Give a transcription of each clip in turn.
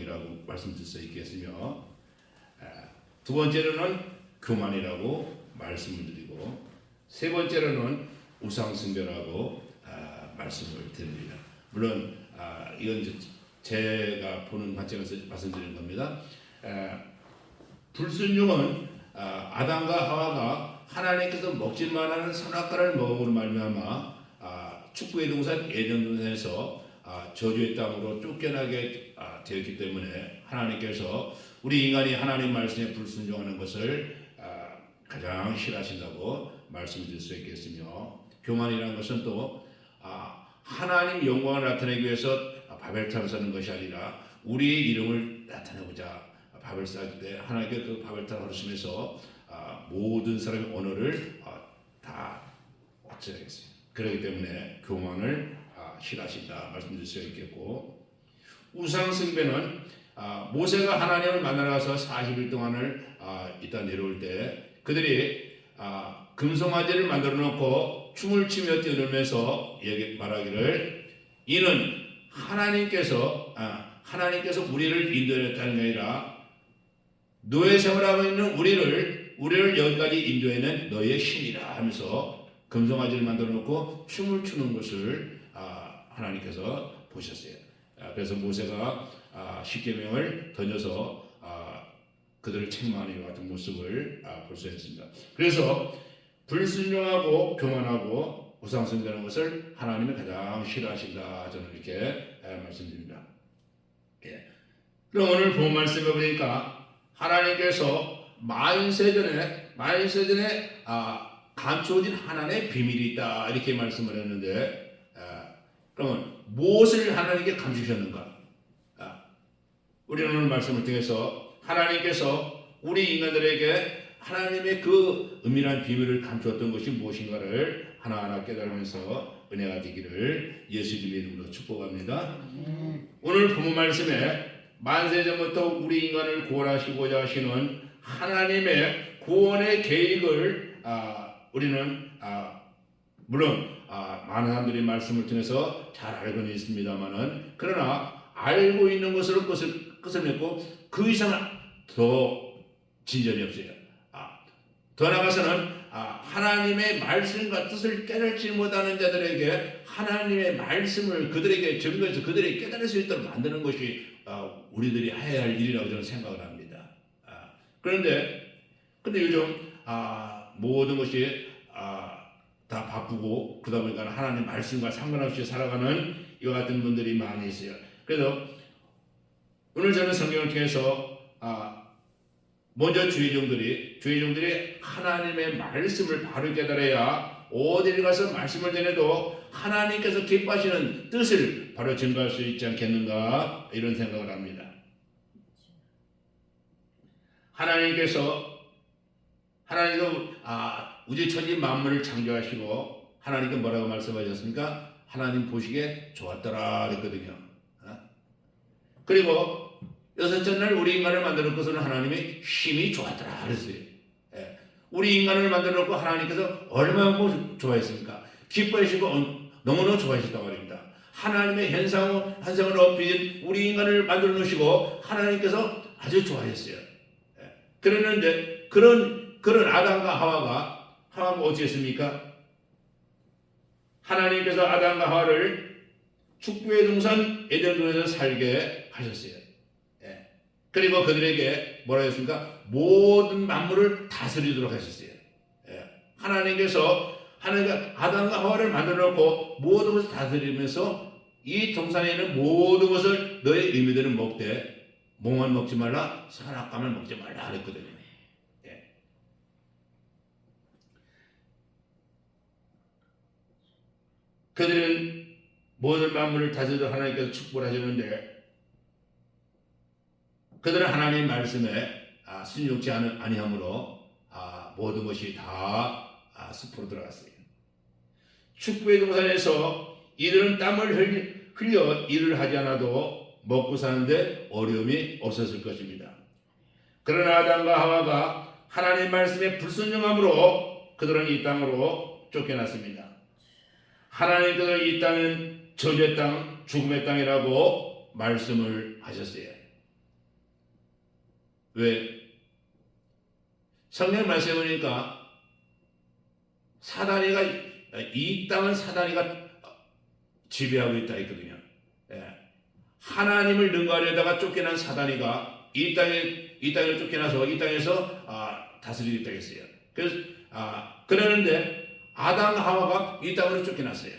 이라고 말씀드릴 수 있겠으며, 두 번째로는 교만이라고 말씀을 드리고, 세 번째로는 우상숭배라고 말씀을 드립니다. 물론 이건 제가 보는 관점에서 말씀드리는 겁니다. 불순종은 아담과 하와가 하나님께서 먹지 말라는 선악과를 먹음으로 말미암아 축구의 동산 에덴 동산에서 저주의 땅으로 쫓겨나게 되었기 때문에 하나님께서 우리 인간이 하나님 말씀에 불순종하는 것을 가장 싫어하신다고 말씀드릴 수 있겠으며, 교만이라는 것은 또 하나님 영광을 나타내기 위해서 바벨탑을 쌓는 것이 아니라 우리의 이름을 나타내고자 밥을 쌓을 때 하나님께 그 바벨탑을 하시면서 모든 사람의 언어를 다 어쩌겠어요. 그렇기 때문에 교만을 싫어하신다 말씀드릴 수 있겠고, 우상숭배는 모세가 하나님을 만나러 가서 40일 동안을 있다 내려올 때 그들이 금송아지를 만들어 놓고 춤을 추며 뛰어놀면서 말하기를, 이는 하나님께서 우리를 인도했다는 게 아니라 노예 생활하고 있는 우리를 여기까지 인도해낸 너의 신이라 하면서 금송아지를 만들어 놓고 춤을 추는 것을 하나님께서 보셨어요. 그래서 모세가 십계명을 던져서 그들을 책망하는 것 같은 모습을 볼 수 있습니다. 그래서 불순종하고 교만하고 우상숭배하는 것을 하나님이 가장 싫어하신다, 저는 이렇게 말씀드립니다. 그럼 오늘 본 말씀을 보니까 하나님께서 만세전에 감추어진 하나님의 비밀이 있다, 이렇게 말씀을 했는데, 그러면 무엇을 하나님께 감추셨는가? 우리는 오늘 말씀을 통해서 하나님께서 우리 인간들에게 하나님의 그 은밀한 비밀을 감추었던 것이 무엇인가를 하나하나 깨달으면서 은혜가 되기를 예수님의 이름으로 축복합니다. 오늘 본문 말씀에 만세전부터 우리 인간을 구원하시고자 하시는 하나님의 구원의 계획을 우리는 물론 많은 사람들이 말씀을 통해서 잘 알고는 있습니다만은, 그러나 알고 있는 것으로 끝을 맺고 그 이상 더 진전이 없어요. 더 나아가서는 하나님의 말씀과 뜻을 깨달지 못하는 자들에게 하나님의 말씀을 그들에게 전가해서 그들이 깨달을 수 있도록 만드는 것이 우리들이 해야 할 일이라고 저는 생각을 합니다. 그런데 요즘 모든 것이 다 바쁘고 그러다 보니까 하나님 말씀과 상관없이 살아가는 이와 같은 분들이 많이 있어요. 그래서 오늘 저는 성경을 통해서 먼저 주의종들이 하나님의 말씀을 바로 깨달아야 어디를 가서 말씀을 전해도 하나님께서 기뻐하시는 뜻을 바로 전가할 수 있지 않겠는가, 이런 생각을 합니다. 하나님께서 우주천지 만물을 창조하시고 하나님께 뭐라고 말씀하셨습니까? 하나님 보시기에 좋았더라 그랬거든요. 그리고 여섯째 날 우리 인간을 만들어 놓고서는 하나님이 심히 좋았더라 그랬어요. 우리 인간을 만들어 놓고 하나님께서 얼마나 좋아했습니까? 기뻐하시고 너무너무 좋아하셨단 말입니다. 하나님의 현상을 업힌 우리 인간을 만들어 놓으시고 하나님께서 아주 좋아했어요. 그랬는데 그런 아담과 하와가 어떻게 했습니까? 하나님께서 아담과 하와를 축구의 동산 에덴 동산에서 살게 하셨어요. 그리고 그들에게 뭐라 했습니까? 모든 만물을 다스리도록 하셨어요. 하나님께서 아담과 하와를 만들어 놓고 모든 것을 다스리면서 이 동산에 있는 모든 것을 너의 의미대로 먹되 몽을 먹지 말라, 선악과를 먹지 말라 그랬거든요. 그들은 모든 만물을 다스리도록 하나님께서 축복을 하셨는데, 그들은 하나님의 말씀에 순종치 아니함으로 모든 것이 다 숲으로 들어갔어요. 축구의 동산에서 이들은 땀을 흘려 일을 하지 않아도 먹고 사는데 어려움이 없었을 것입니다. 그러나 아담과 하와가 하나님 말씀에 불순종함으로 그들은 이 땅으로 쫓겨났습니다. 하나님께서 이 땅은 저주의 땅, 죽음의 땅이라고 말씀을 하셨어요. 왜? 성경 말씀해 보니까 사단이가 이 땅은 사단이가 지배하고 있다 했거든요. 예. 하나님을 능가하려다가 쫓겨난 사단이가 이 땅에 쫓겨나서 이 땅에서 다스리겠다 했어요. 그래서 그러는데 아담과 하와가 이 땅으로 쫓겨났어요.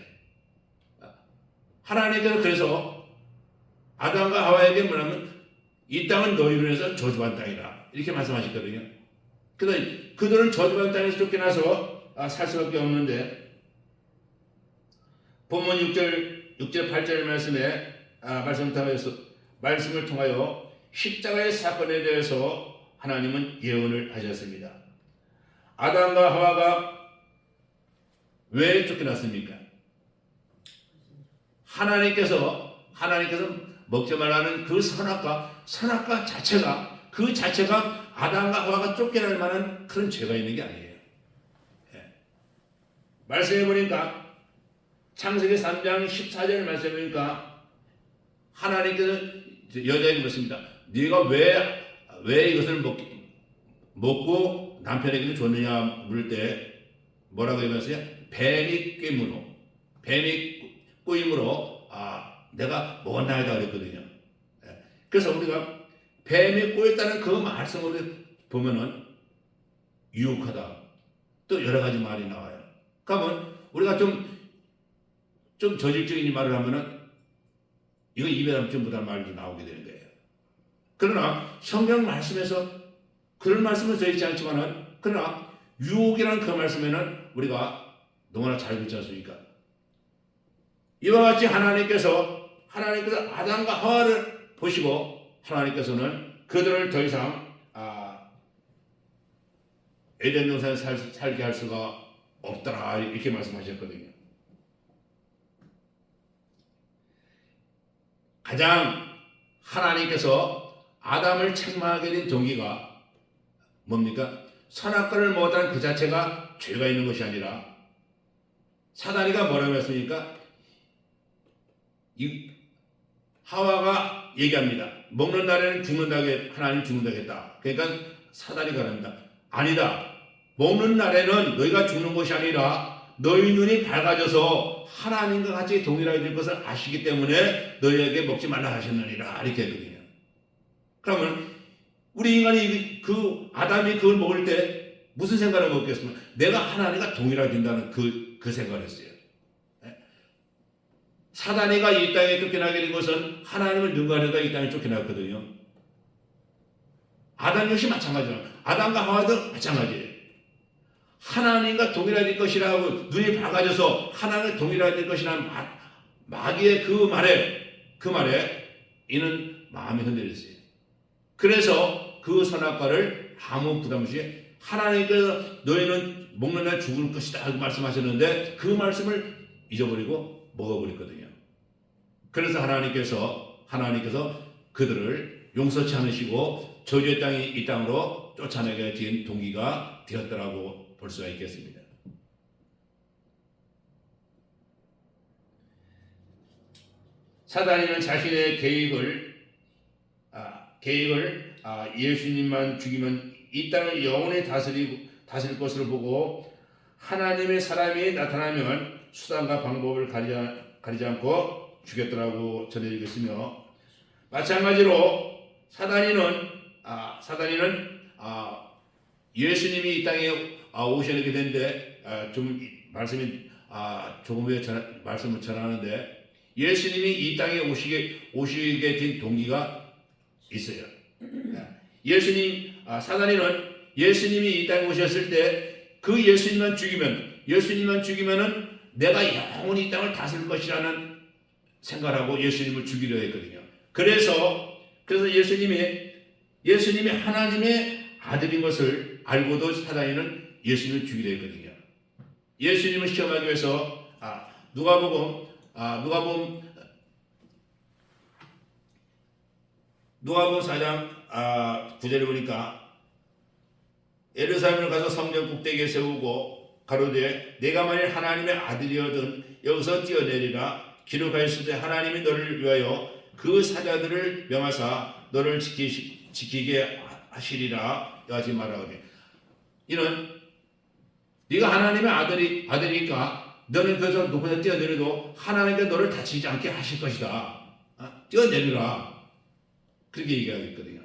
하나님께서 그래서 아담과 하와에게 뭐냐면 이 땅은 너희로 해서 저주한 땅이라 이렇게 말씀하셨거든요. 그래서 그들은 저주한 땅에서 쫓겨나서 살 수밖에 없는데 본문 6절 8절 말씀에 말씀을 통하여 십자가의 사건에 대해서 하나님은 예언을 하셨습니다. 아담과 하와가 왜 쫓겨났습니까? 하나님께서 먹지 말라는 그 선악과 자체가 아담과 하와가 쫓겨날 만한 그런 죄가 있는 게 아니에요. 예. 말씀해 보니까 창세기 3장 14절 말씀해 보니까 하나님께서 여자에게 묻습니다. 네가 왜 이것을 먹고 남편에게 줬느냐 물을 때 뭐라고 얘기했어요? 뱀이 꼬임으로 내가 먹었나이다 그랬거든요. 그래서 우리가 뱀이 꼬였다는 그 말씀을 보면은 유혹하다 또 여러 가지 말이 나와요. 그러면 우리가 좀 저질적인 말을 하면은 이거 입에 담지 못할 말도 나오게 되는 거예요. 그러나 성경 말씀에서 그런 말씀은 써 있지 않지만은 그러나 유혹이라는 그 말씀에는 우리가 너무나 잘 듣지 않습니까? 이와 같이 하나님께서 아담과 하와를 보시고 하나님께서는 그들을 더 이상 에덴 동산에 살게 할 수가 없더라 이렇게 말씀하셨거든요. 가장 하나님께서 아담을 책망하게 된 동기가 뭡니까? 선악과를 먹었다는 그 자체가 죄가 있는 것이 아니라 사단이가 뭐라고 했습니까? 하와가 얘기합니다. 먹는 날에는 죽는다고 하나님 죽는다겠다. 그러니까 사단이 가릅니다. 아니다. 먹는 날에는 너희가 죽는 것이 아니라 너희 눈이 밝아져서 하나님과 같이 동일하게 될 것을 아시기 때문에 너희에게 먹지 말라 하셨느니라 이렇게 했거든요. 그러면 우리 인간이 아담이 그걸 먹을 때 무슨 생각을 먹겠습니까? 내가 하나님과 동일하게 된다는 그 생각을 했어요. 사단이가 이 땅에 쫓겨나게 된 것은 하나님을 능가하려다 이 땅에 쫓겨났거든요. 아담 역시 마찬가지예요. 아담과 하와도 마찬가지예요. 하나님과 동일화될 것이라고 눈이 밝아져서 하나님과 동일화될 것이라는 마귀의 그 말에 이는 마음이 흔들렸어요. 그래서 그 선악과를 아무 부담 없이 하나님께서 너희는 먹는 날 죽을 것이다 하고 말씀하셨는데 그 말씀을 잊어버리고 먹어버렸거든요. 그래서 하나님께서 그들을 용서치 않으시고 저주의 땅이 이 땅으로 쫓아내게 된 동기가 되었더라고 볼 수가 있겠습니다. 사단이는 자신의 계획을 예수님만 죽이면 이 땅을 영원히 다스릴 것을 보고 하나님의 사람이 나타나면 수단과 방법을 가리지 않고 죽였더라고 전해지고 있으며 마찬가지로 사단이는 예수님이 이 땅에 오시게 된데 말씀을 전하는데 예수님이 이 땅에 오시게 된 동기가 있어요. 사단이는 예수님이 이 땅에 오셨을 때 그 예수님만 죽이면은 내가 영원히 이 땅을 다스릴 것이라는 생각을 하고 예수님을 죽이려 했거든요. 그래서 예수님이 하나님의 아들인 것을 알고도 사단이는 예수님을 죽이려 했거든요. 예수님을 시험하기 위해서 누가복음 4장 9절에 보니까 예루살렘을 가서 성전 꼭대기에 세우고 가로되 내가 만일 하나님의 아들이거든 여기서 뛰어내리라 기록하였으되 하나님이 너를 위하여 그 사자들을 명하사 너를 지키게 하시리라 이와 같이 말하거든요. 이는 네가 하나님의 아들이니까 너는 그래서 높아서 뛰어내려도 하나님께 너를 다치지 않게 하실 것이다. 뛰어내리라. 그렇게 얘기하고 있거든요.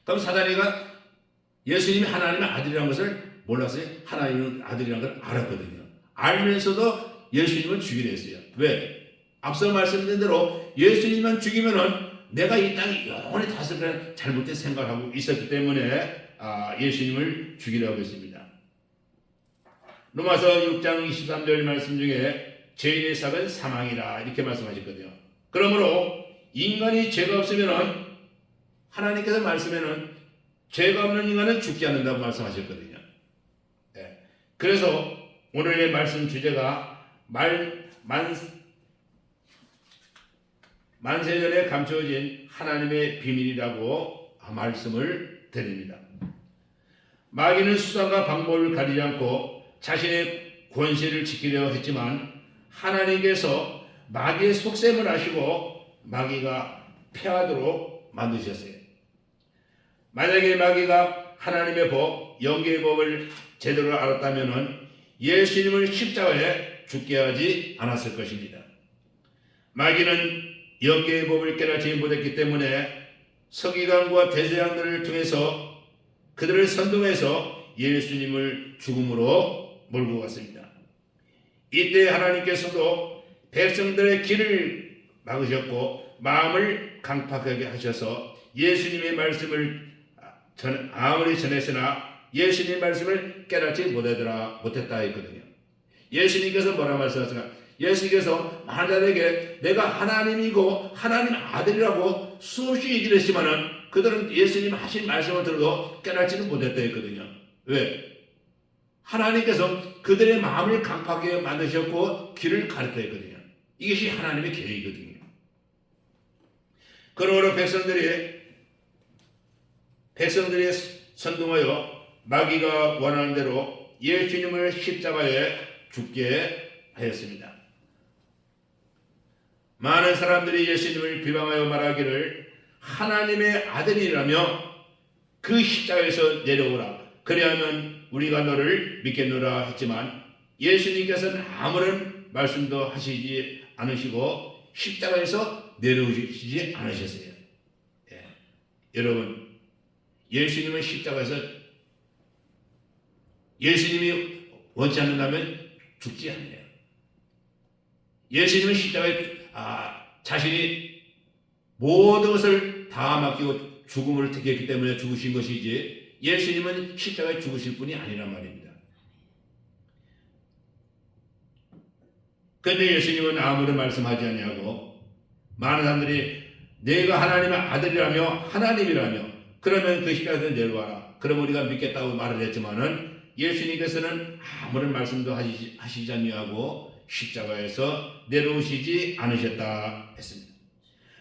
그럼 사단이가 예수님이 하나님의 아들이라는 것을 몰랐어요? 하나님의 아들이라는 걸 알았거든요. 알면서도 예수님을 죽이려 했어요. 왜? 앞서 말씀드린 대로 예수님만 죽이면은 내가 이 땅에 영원히 다스리는 잘못된 생각을 하고 있었기 때문에 예수님을 죽이려고 했습니다. 로마서 6장 23절 말씀 중에 죄인의 삭은 사망이라 이렇게 말씀하셨거든요. 그러므로 인간이 죄가 없으면은 하나님께서 말씀에는 죄가 없는 인간은 죽지 않는다고 말씀하셨거든요. 네. 그래서 오늘의 말씀 주제가 만세전에 감추어진 하나님의 비밀이라고 말씀을 드립니다. 마귀는 수단과 방법을 가리지 않고 자신의 권세를 지키려 했지만 하나님께서 마귀의 속셈을 아시고 마귀가 패하도록 만드셨어요. 만약에 마귀가 하나님의 법, 영계의 법을 제대로 알았다면 예수님을 십자가에 죽게 하지 않았을 것입니다. 마귀는 영계의 법을 깨닫지 못했기 때문에 서기관과 대제사장들을 통해서 그들을 선동해서 예수님을 죽음으로 몰고 갔습니다. 이때 하나님께서도 백성들의 길을 막으셨고 마음을 강팍하게 하셔서 예수님의 말씀을 아무리 전했으나 예수님의 말씀을 깨닫지 못했다 했거든요. 예수님께서 뭐라 말씀하셨습니까? 예수님께서 만자에게 내가 하나님이고 하나님 아들이라고 수없이 얘기를 했지만은 그들은 예수님 하신 말씀을 들어도 깨닫지는 못했다 했거든요. 왜? 하나님께서 그들의 마음을 강팍하게 만드셨고 길을 가르쳐 했거든요. 이것이 하나님의 계획이거든요. 그러므로 백성들이 선동하여 마귀가 원하는 대로 예수님을 십자가에 죽게 하였습니다. 많은 사람들이 예수님을 비방하여 말하기를 하나님의 아들이라며 그 십자가에서 내려오라. 그리하면 우리가 너를 믿겠노라 했지만 예수님께서는 아무런 말씀도 하시지 않으시고 십자가에서 내려오시지 않으셨어요. 여러분, 예수님은 십자가에서 예수님이 원치 않는다면 죽지 않아요. 예수님은 십자가에 자신이 모든 것을 다 맡기고 죽음을 택했기 때문에 죽으신 것이지 예수님은 십자가에 죽으실 분이 아니란 말입니다. 그런데 예수님은 아무런 말씀하지 아니하고 많은 사람들이 내가 하나님의 아들이라며 하나님이라며 그러면 그 십자가에서 내려와라. 그럼 우리가 믿겠다고 말을 했지만은 예수님께서는 아무런 말씀도 하시지 아니하고 십자가에서 내려오시지 않으셨다 했습니다.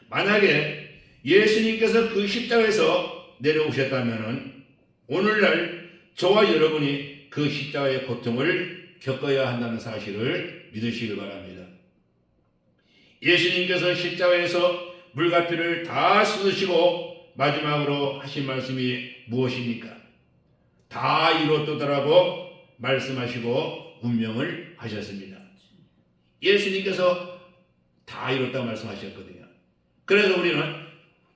만약에 예수님께서 그 십자가에서 내려오셨다면은 오늘날 저와 여러분이 그 십자가의 고통을 겪어야 한다는 사실을 믿으시길 바랍니다. 예수님께서 십자가에서 물과 피를 다 쏟으시고 마지막으로 하신 말씀이 무엇입니까? 다 이뤘도다라고 말씀하시고 운명을 하셨습니다. 예수님께서 다 이뤘다고 말씀하셨거든요. 그래서 우리는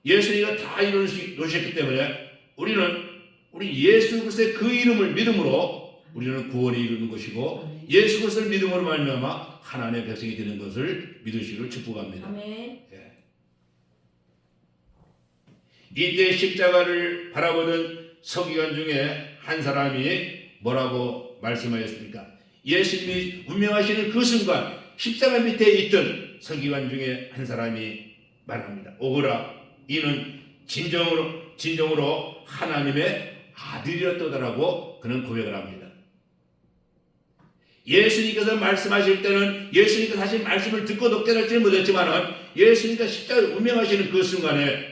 예수님이 다 이루셨기 때문에 우리 예수 그리스도의 그 이름을 믿음으로 우리는 구원에 이르는 것이고 예수 그리스도를 믿음으로 말미암아 하나님의 백성이 되는 것을 믿으시기를 축복합니다. 아멘. 이때 십자가를 바라보던 서기관 중에 한 사람이 뭐라고 말씀하였습니까? 예수님이 운명하시는 그 순간 십자가 밑에 있던 서기관 중에 한 사람이 말합니다. 오거라, 이는 진정으로 하나님의 아들이었다라고 그는 고백을 합니다. 예수님께서 말씀하실 때는 예수님께서 하신 말씀을 듣고도 깨닫지는 못했지만 예수님께서 십자가에 운명하시는 그 순간에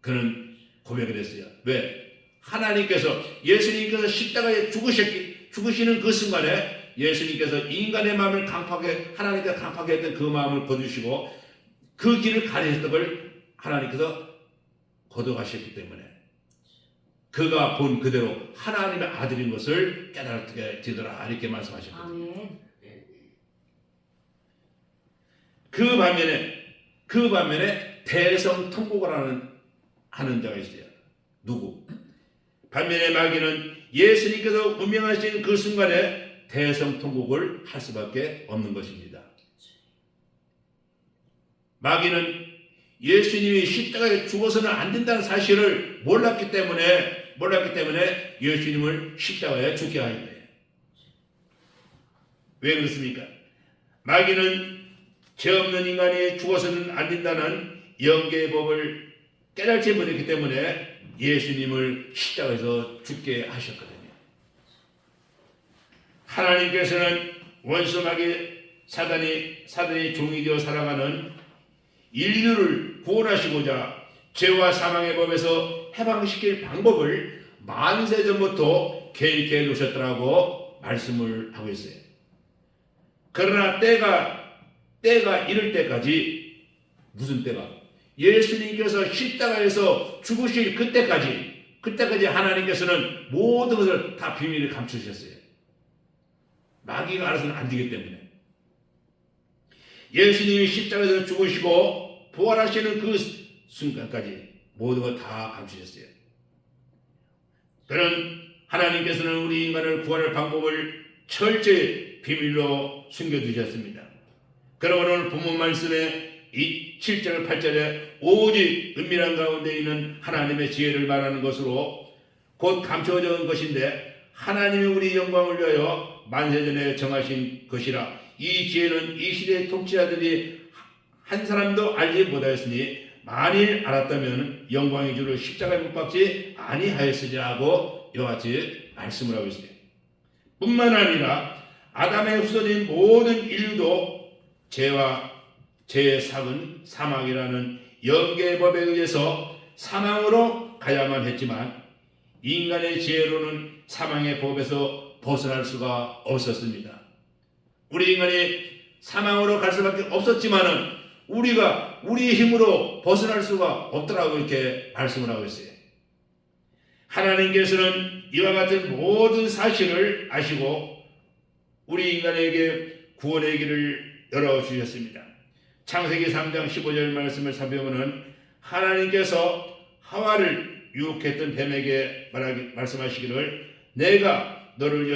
그는 고백을 했어요. 왜? 하나님께서 예수님께서 십자가에 죽으시는 그 순간에 예수님께서 인간의 마음을 강팍하게 하나님께서 강팍하게 했던 그 마음을 거두시고 그 길을 가리셨던 걸 하나님께서 거둬가셨기 때문에 그가 본 그대로 하나님의 아들인 것을 깨닫게 되더라 이렇게 말씀하셨거든요. 아멘. 그 반면에 대성통곡을 하는 자가 있어요. 누구? 반면에 마귀는 예수님께서 운명하신 그 순간에 대성통곡을 할 수밖에 없는 것입니다. 마귀는 예수님이 십자가에 죽어서는 안 된다는 사실을 몰랐기 때문에 예수님을 십자가에 죽게 하는 거예요. 왜 그렇습니까? 마귀는 죄 없는 인간이 죽어서는 안 된다는 영계의 법을 깨달지 못했기 때문에 예수님을 십자가에서 죽게 하셨거든요. 하나님께서는 원수 마귀 사단이 종이 되어 살아가는 인류를 구원하시고자 죄와 사망의 법에서 해방시킬 방법을 만세전부터 계획해 놓으셨더라고 말씀을 하고 있어요. 그러나 때가 이를 때까지, 무슨 때가? 예수님께서 십자가에서 죽으실 그때까지 하나님께서는 모든 것을 다 비밀을 감추셨어요. 마귀가 알아서는 안 되기 때문에. 예수님이 십자가에서 죽으시고 부활하시는 그 순간까지 모든 걸 다 감추셨어요. 그런 하나님께서는 우리 인간을 구원할 방법을 철저히 비밀로 숨겨두셨습니다. 그러므로 오늘 본문 말씀에 이 7절 8절에 오직 은밀한 가운데 있는 하나님의 지혜를 말하는 것으로 곧 감춰진 것인데 하나님이 우리 영광을 위하여 만세전에 정하신 것이라. 이 지혜는 이 시대의 통치자들이 한 사람도 알지 못하였으니 만일 알았다면 영광의 주를 십자가에 못 박지 아니하였으리라 하고 이와 같이 말씀을 하고 있습니다. 뿐만 아니라 아담의 후손인 모든 인류도 죄의 삭은 사망이라는 영계의 법에 의해서 사망으로 가야만 했지만 인간의 지혜로는 사망의 법에서 벗어날 수가 없었습니다. 우리 인간이 사망으로 갈 수밖에 없었지만은 우리가 우리의 힘으로 벗어날 수가 없더라고 이렇게 말씀을 하고 있어요. 하나님께서는 이와 같은 모든 사실을 아시고 우리 인간에게 구원의 길을 열어주셨습니다. 창세기 3장 15절 말씀을 살펴보면 하나님께서 하와를 유혹했던 뱀에게 말씀하시기를 내가 너를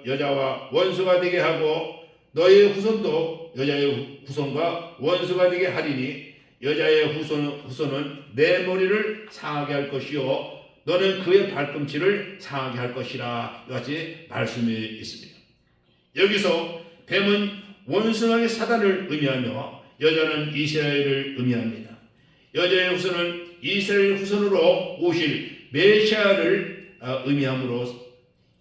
여자와 원수가 되게 하고 너의 후손도 여자의 후손과 원수가 되게 하리니 여자의 후손은 내 머리를 상하게 할 것이요 너는 그의 발꿈치를 상하게 할 것이라. 이같이 말씀이 있습니다. 여기서 뱀은 원수마귀 사단을 의미하며 여자는 이스라엘을 의미합니다. 여자의 후손은 이스라엘 후손으로 오실 메시아를 의미하므로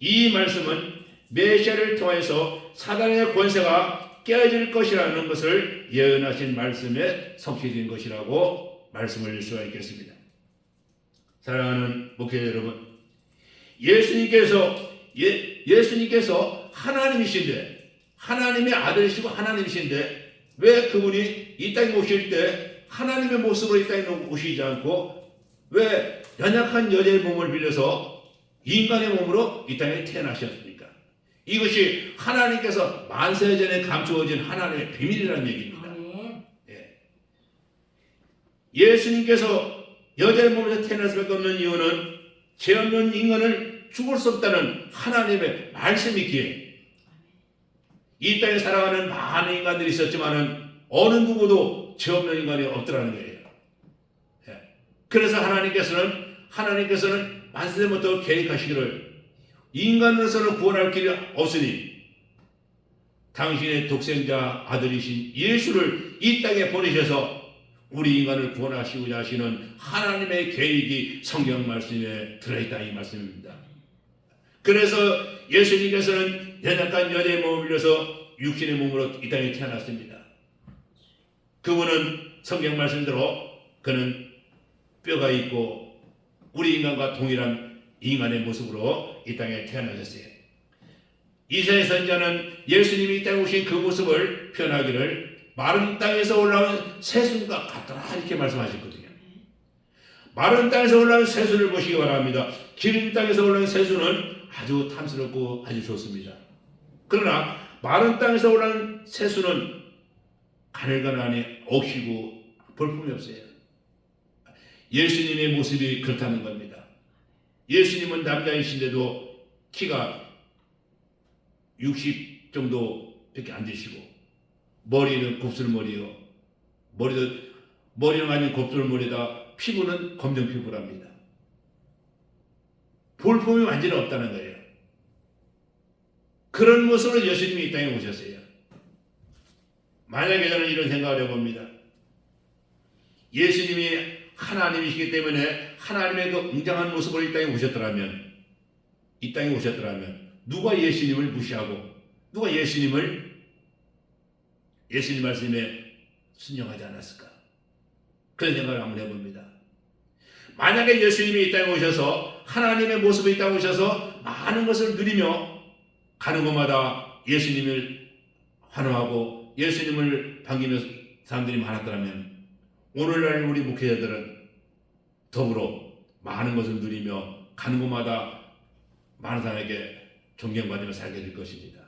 이 말씀은 메시아를 통해서 사단의 권세가 깨어질 것이라는 것을 예언하신 말씀에 성취된 것이라고 말씀을 할 수가 있겠습니다. 사랑하는 목회자 여러분, 예수님께서 하나님이신데, 하나님의 아들이시고 하나님이신데 왜 그분이 이 땅에 오실 때 하나님의 모습으로 이 땅에 오시지 않고 왜 연약한 여자의 몸을 빌려서 인간의 몸으로 이 땅에 태어나셨습니까? 이것이 하나님께서 만세전에 감추어진 하나님의 비밀이라는 얘기입니다. 예수님께서 여자의 몸에서 태어날 수밖에 없는 이유는 죄 없는 인간을 죽을 수 없다는 하나님의 말씀이기에 이 땅에 살아가는 많은 인간들이 있었지만은 어느 누구도 죄 없는 인간이 없더라는 거예요. 그래서 하나님께서는 만세전부터 계획하시기를 인간으로서는 구원할 길이 없으니 당신의 독생자 아들이신 예수를 이 땅에 보내셔서 우리 인간을 구원하시고자 하시는 하나님의 계획이 성경 말씀에 들어있다 이 말씀입니다. 그래서 예수님께서는 연약한 여자의 몸을 빌려서 육신의 몸으로 이 땅에 태어났습니다. 그분은 성경 말씀대로 그는 뼈가 있고 우리 인간과 동일한 인간의 모습으로 이 땅에 태어나셨어요. 이사야 선지자는 예수님이 이 땅에 오신 그 모습을 표현하기를 마른 땅에서 올라온 새순과 같더라 이렇게 말씀하셨거든요. 마른 땅에서 올라오는 새순을 보시기 바랍니다. 기름 땅에서 올라오는 새순은 아주 탐스럽고 아주 좋습니다. 그러나 마른 땅에서 올라오는 새순은 가늘가늘하니 억시고 볼품이 없어요. 예수님의 모습이 그렇다는 겁니다. 예수님은 남자이신데도 키가 60 정도밖에 안 되시고 머리는 곱슬머리요. 머리는 아닌 곱슬머리다. 피부는 검정 피부랍니다. 볼품이 완전히 없다는 거예요. 그런 모습으로 예수님이 이 땅에 오셨어요. 만약에 저는 이런 생각을 해봅니다. 예수님이 하나님이시기 때문에 하나님의 그 웅장한 모습으로 이 땅에 오셨더라면 누가 예수님을 무시하고 누가 예수님 말씀에 순종하지 않았을까? 그런 생각을 한번 해봅니다. 만약에 예수님이 이 땅에 오셔서 하나님의 모습이 이 땅에 오셔서 많은 것을 누리며 가는 곳마다 예수님을 환호하고 예수님을 반기며 사람들이 많았더라면 오늘날 우리 목회자들은 더불어 많은 것을 누리며 가는 곳마다 많은 사람에게 존경받으며 살게 될 것입니다.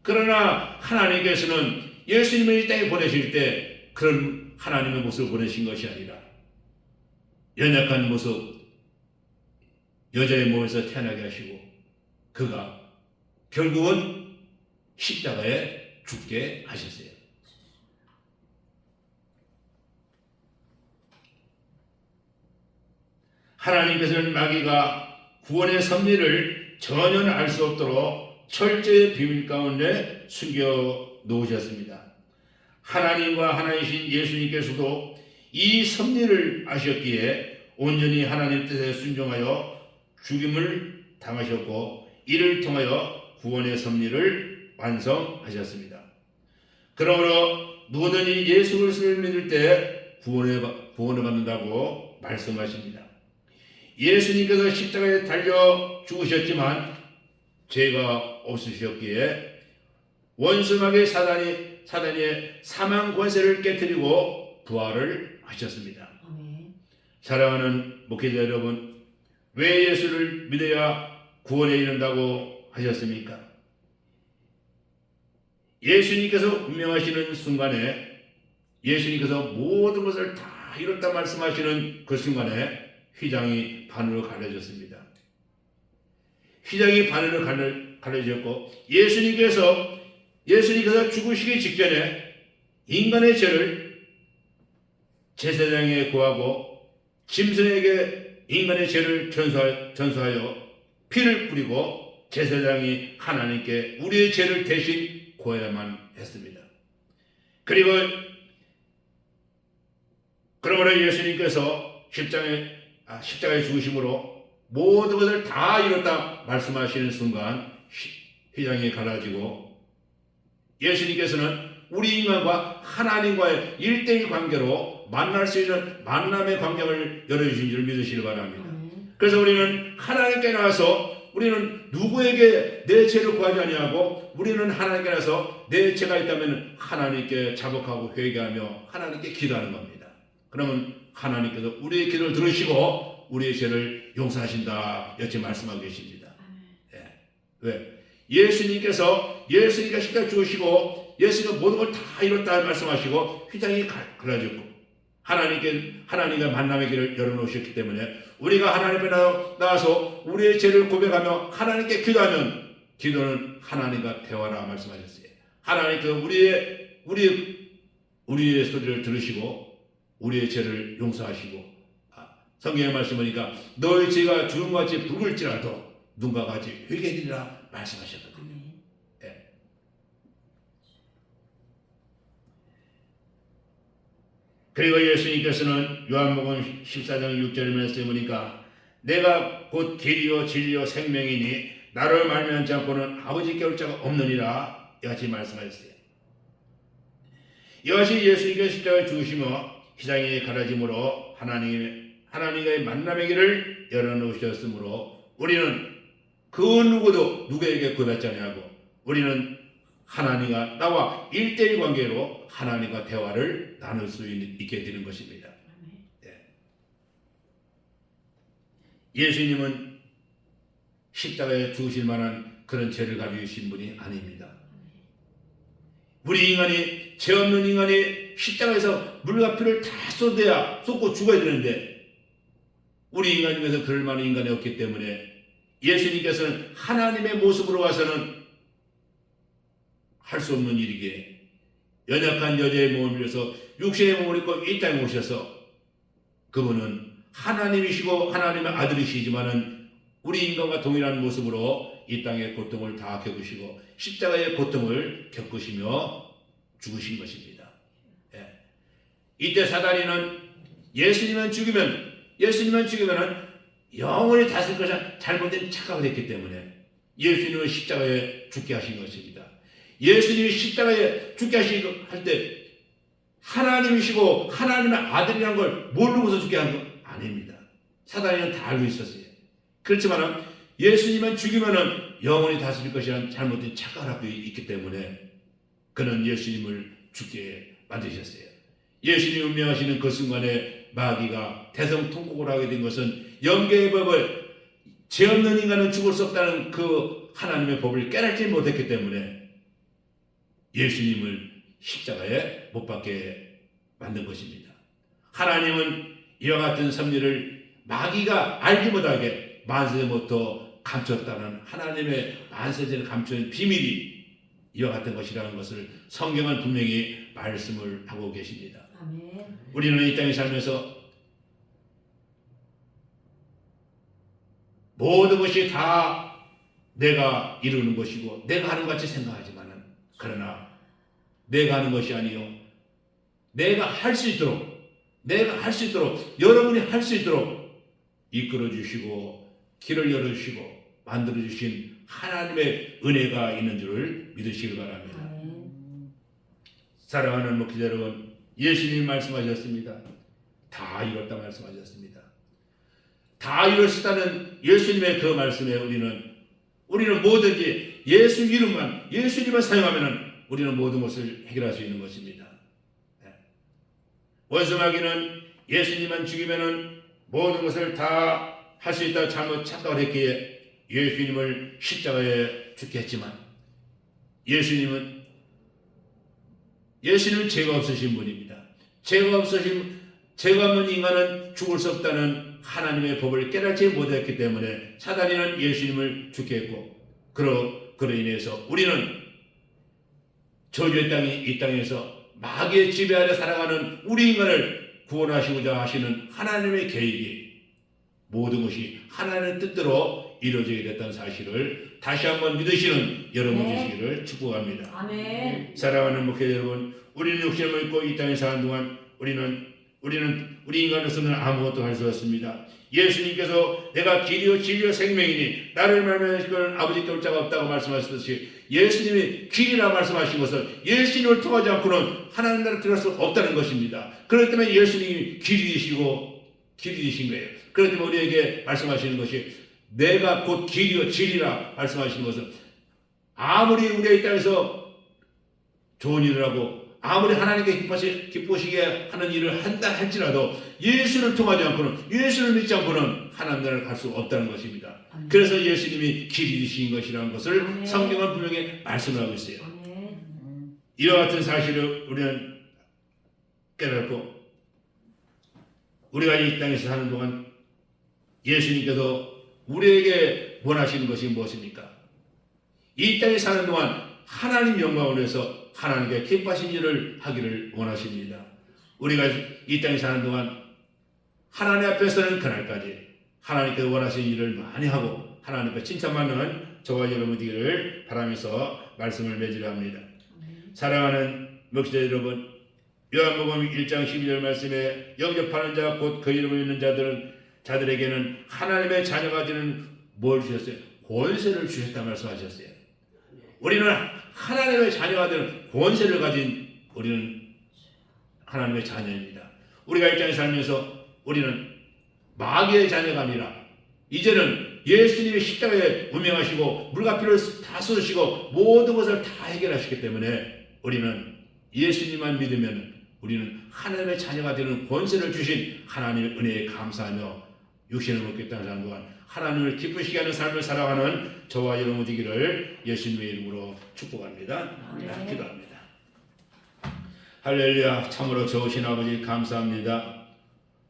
그러나 하나님께서는 예수님을 이 땅에 보내실 때 그런 하나님의 모습을 보내신 것이 아니라 연약한 모습, 여자의 몸에서 태어나게 하시고 그가 결국은 십자가에 죽게 하셨어요. 하나님께서는 마귀가 구원의 섭리를 전혀 알 수 없도록 철저히 비밀 가운데 숨겨 놓으셨습니다. 하나님과 하나이신 예수님께서도 이 섭리를 아셨기에 온전히 하나님 뜻에 순종하여 죽임을 당하셨고 이를 통하여 구원의 섭리를 완성하셨습니다. 그러므로 누구든지 예수 그리스도를 믿을 때 구원을 받는다고 말씀하십니다. 예수님께서 십자가에 달려 죽으셨지만 죄가 없으셨기에 원수마귀 사단의 사망 권세를 깨뜨리고 부활을 하셨습니다. 사랑하는 목회자 여러분, 왜 예수를 믿어야 구원에 이른다고 하셨습니까? 예수님께서 운명하시는 순간에 예수님께서 모든 것을 다 이뤘다 말씀하시는 그 순간에 휘장이 반으로 갈라졌습니다. 휘장이 반으로 갈라졌고 예수님께서 죽으시기 직전에 인간의 죄를 제사장에게 구하고 짐승에게 인간의 죄를 전수하여 피를 뿌리고 제사장이 하나님께 우리의 죄를 대신 구해야만 했습니다. 그러므로 예수님께서 십자가에 죽으심으로 모든 것을 다 이뤘다 말씀하시는 순간 휘장이 갈라지고 예수님께서는 우리 인간과 하나님과의 1:1 관계로 만날 수 있는 만남의 광장을 열어주신 줄 믿으시길 바랍니다. 그래서 우리는 하나님께 나와서 우리는 누구에게 내 죄를 구하지 아니하고 우리는 하나님께 나와서 내 죄가 있다면 하나님께 자복하고 회개하며 하나님께 기도하는 겁니다. 그러면 하나님께서 우리의 기도를 들으시고 우리의 죄를 용서하신다 이렇게 말씀하고 계십니다. 왜? 예수님께서 십자가에 죽으시고 예수님은 모든 걸 다 이뤘다 말씀하시고 휘장이 갈라졌고 하나님과 만남의 길을 열어놓으셨기 때문에 우리가 하나님 앞에 나와서 우리의 죄를 고백하며 하나님께 기도하면 기도는 하나님과 대화라 말씀하셨어요. 하나님께서 우리의 소리를 들으시고 우리의 죄를 용서하시고 성경의 말씀이니까 너의 죄가 주름과 같이 붉을지라도 눈과 같이 회개되리라 말씀하셨거든요. 그리고 예수님께서는 요한복음 14장 6절 말씀에 보니까 내가 곧 길이요 진리요 생명이니 나를 말미암지 않고는 아버지께 올 자가 없느니라 이같이 말씀하셨어요. 이것이 예수님께서 십자가에 죽으시며 휘장이 갈라짐으로 하나님과의 만남의 길을 열어놓으셨으므로 우리는 그 누구도 누구에게 구받지 아니하고 우리는 하나님과 나와 1:1 관계로 하나님과 대화를 나눌 수 있게 되는 것입니다. 예수님은 십자가에 죽으실 만한 그런 죄를 가지고 계신 분이 아닙니다. 우리 인간이, 죄 없는 인간이 십자가에서 물과 피를 다 쏟고 죽어야 되는데 우리 인간 중에서 그럴 만한 인간이 없기 때문에 예수님께서는 하나님의 모습으로 와서는 할 수 없는 일이기에 연약한 여자의 몸을 빌려서 육신의 몸을 입고 이 땅에 오셔서 그분은 하나님이시고 하나님의 아들이시지만은 우리 인간과 동일한 모습으로 이 땅의 고통을 다 겪으시고 십자가의 고통을 겪으시며 죽으신 것입니다. 예. 이때 사단이는 예수님만 죽이면 영원히 다스릴 것이 잘못된 착각을 했기 때문에 예수님을 십자가에 죽게 하신 것입니다. 예수님이 십자가에 죽게 할 때 하나님이시고 하나님의 아들이라는 걸 모르고서 죽게 한 건 아닙니다. 사단이는 다 알고 있었어요. 그렇지만 예수님만 죽이면 영원히 다스릴 것이라는 잘못된 착각을 하고 있기 때문에 그는 예수님을 죽게 만드셨어요. 예수님이 운명하시는 그 순간에 마귀가 대성통곡을 하게 된 것은 영계의 법을, 죄 없는 인간은 죽을 수 없다는 그 하나님의 법을 깨닫지 못했기 때문에 예수님을 십자가에 못 박게 만든 것입니다. 하나님은 이와 같은 섭리를 마귀가 알지 못하게 만세부터 감췄다는 하나님의 만세전에 감춘 비밀이 이와 같은 것이라는 것을 성경은 분명히 말씀을 하고 계십니다. 아멘. 우리는 이 땅에 살면서 모든 것이 다 내가 이루는 것이고 내가 하는 것 같이 생각하지만은 그러나 내가 하는 것이 아니요 내가 할 수 있도록 여러분이 할 수 있도록 이끌어 주시고 길을 열어 주시고 만들어 주신 하나님의 은혜가 있는 줄을 믿으시길 바랍니다. 사랑하는 목회자 여러분, 예수님이 말씀하셨습니다. 다 이뤘다 말씀하셨습니다. 다 이뤘다는 예수님의 그 말씀에 우리는 뭐든지 예수님만 사용하면 우리는 모든 것을 해결할 수 있는 것입니다. 원수마귀는 예수님만 죽이면 모든 것을 다 할 수 있다고 잘못 착각을 했기에 예수님을 십자가에 죽게 했지만 예수님은 죄가 없으신 분입니다. 죄가 없는 인간은 죽을 수 없다는 하나님의 법을 깨닫지 못했기 때문에 사단이는 예수님을 죽게 했고 그로 인해서 우리는 저주의 이 땅에서 마귀의 지배 아래 살아가는 우리 인간을 구원하시고자 하시는 하나님의 계획이 모든 것이 하나님의 뜻대로 이루어지게 됐다는 사실을 다시 한번 믿으시는 여러분 되시기를 축복합니다. 아멘. 사랑하는 목회자 여러분, 우리는 육신을 입고 이 땅에 사는 동안 우리 인간으로서는 아무것도 할 수 없습니다. 예수님께서 내가 길이요 진리요 생명이니 나를 말미암아 아버지께 올 자가 없다고 말씀하셨듯이 예수님이 길이라 말씀하신 것은 예수님을 통하지 않고는 하나님 나라에 들어갈 수 없다는 것입니다. 그렇기 때문에 예수님이 길이신 거예요. 그렇기 때문에 우리에게 말씀하시는 것이 내가 곧 길이요 진리라 말씀하시는 것은 아무리 우리가 이 땅에서 좋은 일을 하고 아무리 하나님께 기쁘시게 하는 일을 한다 할지라도 예수를 통하지 않고는 예수를 믿지 않고는 하나님 나라를 갈 수 없다는 것입니다. 그래서 예수님이 길이신 것이라는 것을 성경은 분명히 말씀을 하고 있어요. 이와 같은 사실을 우리는 깨닫고 우리가 이 땅에서 사는 동안 예수님께서 우리에게 원하시는 것이 무엇입니까? 이 땅에 사는 동안 하나님 영광을 위해서 하나님께 기뻐하신 일을 하기를 원하십니다. 우리가 이 땅에 사는 동안 하나님 앞에서는 그날까지 하나님께 원하신 일을 많이 하고 하나님 앞에 칭찬받는 저와 여러분 되기를 바라면서 말씀을 맺으려 합니다. 사랑하는 목회자 여러분, 요한복음 1장 12절 말씀에 영접하는 자 곧 그 이름을 믿는 자들에게는 하나님의 자녀가 되는 뭘 주셨어요? 권세를 주셨다 말씀하셨어요. 우리는 하나님의 자녀가 되는 권세를 가진 우리는 하나님의 자녀입니다. 우리가 이 땅에 살면서 우리는 마귀의 자녀가 아니라 이제는 예수님이 십자가에 운명하시고 물과 피를 다 쏟으시고 모든 것을 다 해결하시기 때문에 우리는 예수님만 믿으면 우리는 하나님의 자녀가 되는 권세를 주신 하나님의 은혜에 감사하며 육신을 먹겠다는 사람 또한 하나님을 기쁘시게 하는 삶을 살아가는 저와 여러분 되기를 예수님의 이름으로 축복합니다. 기도합니다. 할렐루야. 참으로 좋으신 아버지 감사합니다.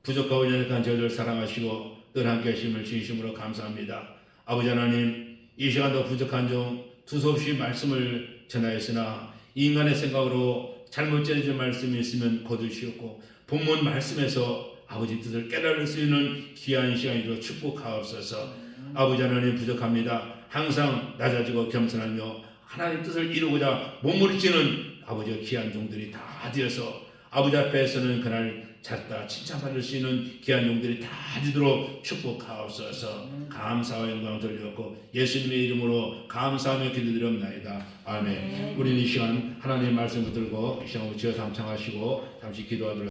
부족하고 연약한 저희들 사랑하시고 늘 함께 하심을 진심으로 감사합니다. 아버지 하나님, 이 시간도 부족한 중 두서없이 말씀을 전하였으나 인간의 생각으로 잘못 전해진 말씀이 있으면 거두시옵고 본문 말씀에서 아버지 뜻을 깨달을 수 있는 귀한 시간이로 축복하옵소서. 아버지 하나님, 부족합니다. 항상 낮아지고 겸손하며 하나님 뜻을 이루고자 몸부림치는 아버지의 귀한 종들이 다 되어서 아버지 앞에서는 그날 잤다 칭찬받을 수 있는 귀한 종들이 다 되도록 축복하옵소서. 감사와 영광을 돌려놓고 예수님의 이름으로 감사하며 기도드렸나이다. 아멘. 우리는 이 시간 하나님의 말씀을 들고 이 시간 지어 삼창하시고 잠시 기도하도록